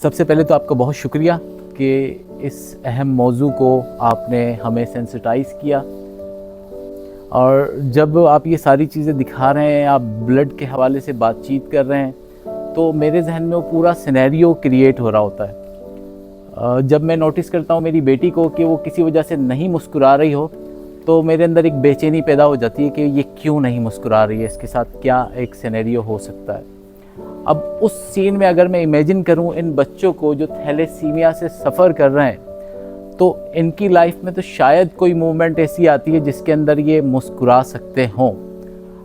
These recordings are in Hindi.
सबसे पहले तो आपका बहुत शुक्रिया कि इस अहम मौजू को आपने हमें सेंसिटाइज़ किया। और जब आप ये सारी चीज़ें दिखा रहे हैं, आप ब्लड के हवाले से बातचीत कर रहे हैं, तो मेरे जहन में वो पूरा सिनेरियो क्रिएट हो रहा होता है। जब मैं नोटिस करता हूँ मेरी बेटी को कि वो किसी वजह से नहीं मुस्कुरा रही हो, तो मेरे अंदर एक बेचैनी पैदा हो जाती है कि ये क्यों नहीं मुस्कुरा रही है, इसके साथ क्या एक सिनेरियो हो सकता है। अब उस सीन में अगर मैं इमेजिन करूं इन बच्चों को जो थैलेसीमिया से सफ़र कर रहे हैं, तो इनकी लाइफ में तो शायद कोई मूवमेंट ऐसी आती है जिसके अंदर ये मुस्कुरा सकते हों।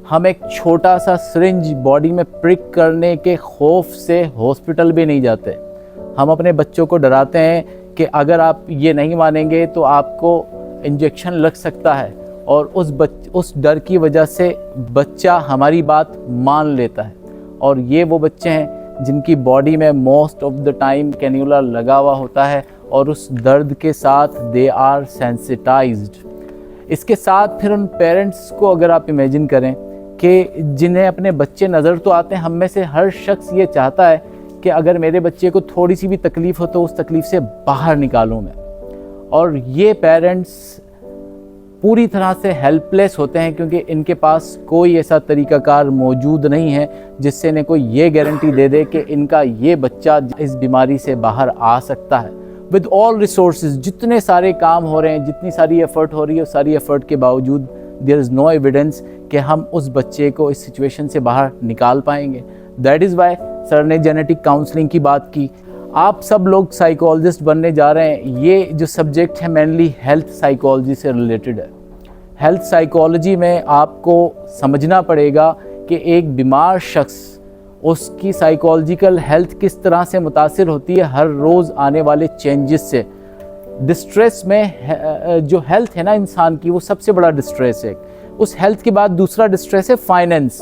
हम एक छोटा सा सिरिंज बॉडी में प्रिक करने के खौफ से हॉस्पिटल भी नहीं जाते। हम अपने बच्चों को डराते हैं कि अगर आप ये नहीं मानेंगे तो आपको इंजेक्शन लग सकता है, और उस डर की वजह से बच्चा हमारी बात मान लेता है। और ये वो बच्चे हैं जिनकी बॉडी में most of the time cannula लगा हुआ होता है, और उस दर्द के साथ दे आर सेंसिटाइज्ड। इसके साथ फिर उन पेरेंट्स को अगर आप इमेजिन करें कि जिन्हें अपने बच्चे नज़र तो आते हैं, हम में से हर शख्स ये चाहता है कि अगर मेरे बच्चे को थोड़ी सी भी तकलीफ़ हो तो उस तकलीफ़ से बाहर निकालूं मैं। और ये पेरेंट्स पूरी तरह से हेल्पलेस होते हैं, क्योंकि इनके पास कोई ऐसा तरीक़ाकार मौजूद नहीं है जिससे इन्हें कोई ये गारंटी दे दे कि इनका ये बच्चा इस बीमारी से बाहर आ सकता है। विद ऑल रिसोर्सेज, जितने सारे काम हो रहे हैं, जितनी सारी एफ़र्ट हो रही है, सारी एफ़र्ट के बावजूद देयर इज़ नो एविडेंस कि हम उस बच्चे को इस सिचुएशन से बाहर निकाल पाएंगे। दैट इज़ वाई सर ने जेनेटिक काउंसलिंग की बात की। आप सब लोग साइकोलॉजिस्ट बनने जा रहे हैं। ये जो सब्जेक्ट है मेनली हेल्थ साइकोलॉजी से रिलेटेड है। हेल्थ साइकोलॉजी में आपको समझना पड़ेगा कि एक बीमार शख्स, उसकी साइकोलॉजिकल हेल्थ किस तरह से मुतासिर होती है हर रोज़ आने वाले चेंजेस से। डिस्ट्रेस में जो हेल्थ है ना इंसान की, वो सबसे बड़ा डिस्ट्रेस है। उस हेल्थ के बाद दूसरा डिस्ट्रेस है फाइनेंस,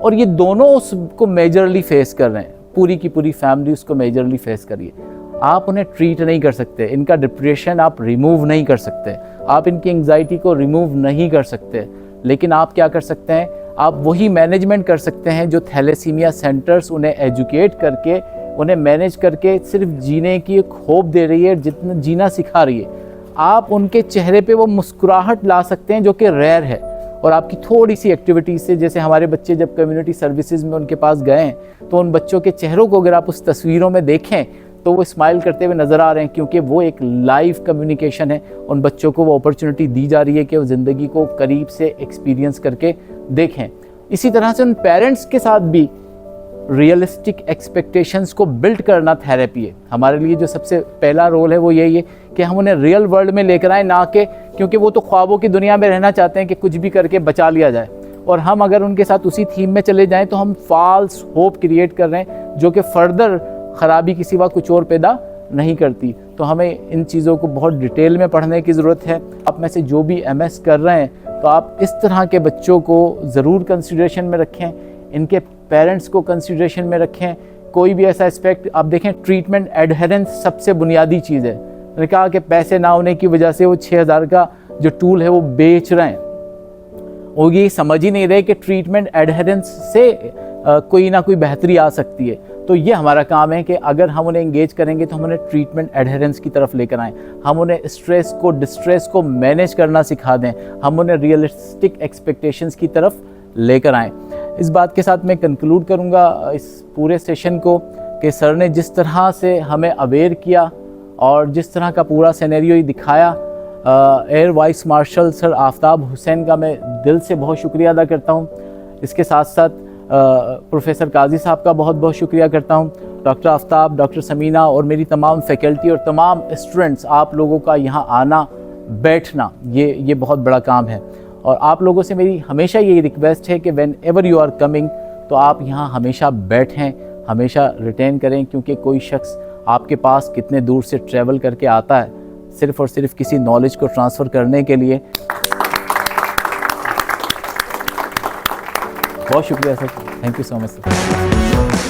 और ये दोनों उसको मेजरली फेस कर रहे हैं। पूरी की पूरी फैमिली उसको मेजरली फेस करिए। आप उन्हें ट्रीट नहीं कर सकते, इनका डिप्रेशन आप रिमूव नहीं कर सकते, आप इनकी एंग्जाइटी को रिमूव नहीं कर सकते, लेकिन आप क्या कर सकते हैं, आप वही मैनेजमेंट कर सकते हैं जो थैलेसीमिया सेंटर्स उन्हें एजुकेट करके, उन्हें मैनेज करके सिर्फ जीने की एक होप दे रही है, जितना जीना सिखा रही है। आप उनके चेहरे पे वो मुस्कुराहट ला सकते हैं जो कि रेयर है। और आपकी थोड़ी सी एक्टिविटीज़ से, जैसे हमारे बच्चे जब कम्युनिटी सर्विसेज में उनके पास गए हैं, तो उन बच्चों के चेहरों को अगर आप उस तस्वीरों में देखें तो वो स्माइल करते हुए नज़र आ रहे हैं, क्योंकि वो एक लाइव कम्युनिकेशन है। उन बच्चों को वो अपॉर्चुनिटी दी जा रही है कि वो ज़िंदगी को करीब से एक्सपीरियंस करके देखें। इसी तरह से उन पेरेंट्स के साथ भी रियलिस्टिक एक्सपेक्टेशंस को बिल्ड करना थेरेपी है। हमारे लिए जो सबसे पहला रोल है वो यही है कि हम उन्हें रियल वर्ल्ड में लेकर आएँ, ना कि क्योंकि वो तो ख्वाबों की दुनिया में रहना चाहते हैं कि कुछ भी करके बचा लिया जाए, और हम अगर उनके साथ उसी थीम में चले जाएं तो हम फॉल्स होप क्रिएट कर रहे हैं जो कि फर्दर ख़राबी के सिवा कुछ और पैदा नहीं करती। तो हमें इन चीज़ों को बहुत डिटेल में पढ़ने की ज़रूरत है। आप में से जो भी MS कर रहे हैं, तो आप इस तरह के बच्चों को ज़रूर कंसिडरेशन में रखें, इनके पेरेंट्स को कंसिडरेशन में रखें। कोई भी ऐसा एस्पेक्ट आप देखें, ट्रीटमेंट एडहेरेंस सबसे बुनियादी चीज़ है। मैंने कहा कि पैसे ना होने की वजह से वो 6000 का जो टूल है वो बेच रहे हैं, वो ये समझ ही नहीं रहे कि ट्रीटमेंट एडहेरेंस से कोई ना कोई बेहतरी आ सकती है। तो ये हमारा काम है कि अगर हम उन्हें इंगेज करेंगे तो हम उन्हें ट्रीटमेंट एडहेरेंस की तरफ लेकर आएँ, हम उन्हें स्ट्रेस को, डिस्ट्रेस को मैनेज करना सिखा दें, हम उन्हें रियलिस्टिक एक्सपेक्टेशंस की तरफ लेकर आएँ। इस बात के साथ मैं कंक्लूड करूँगा इस पूरे सेशन को कि सर ने जिस तरह से हमें अवेयर किया और जिस तरह का पूरा सिनेरियो ही दिखाया, air vice marshal sir Aftab Hussain का मैं दिल से बहुत शुक्रिया अदा करता हूँ। इसके साथ साथ प्रोफेसर काजी साहब का बहुत बहुत शुक्रिया करता हूँ। डॉक्टर आफ्ताब, डॉक्टर समीना और मेरी तमाम फैकल्टी और तमाम स्टूडेंट्स, आप लोगों का यहाँ आना बैठना ये बहुत बड़ा काम है। और आप लोगों से मेरी हमेशा यही रिक्वेस्ट है कि whenever you are coming, तो आप यहाँ हमेशा बैठें, हमेशा रिटेन करें, क्योंकि कोई शख्स आपके पास कितने दूर से ट्रैवल करके आता है सिर्फ़ और सिर्फ किसी नॉलेज को ट्रांसफ़र करने के लिए। बहुत शुक्रिया sir, thank you so much sir.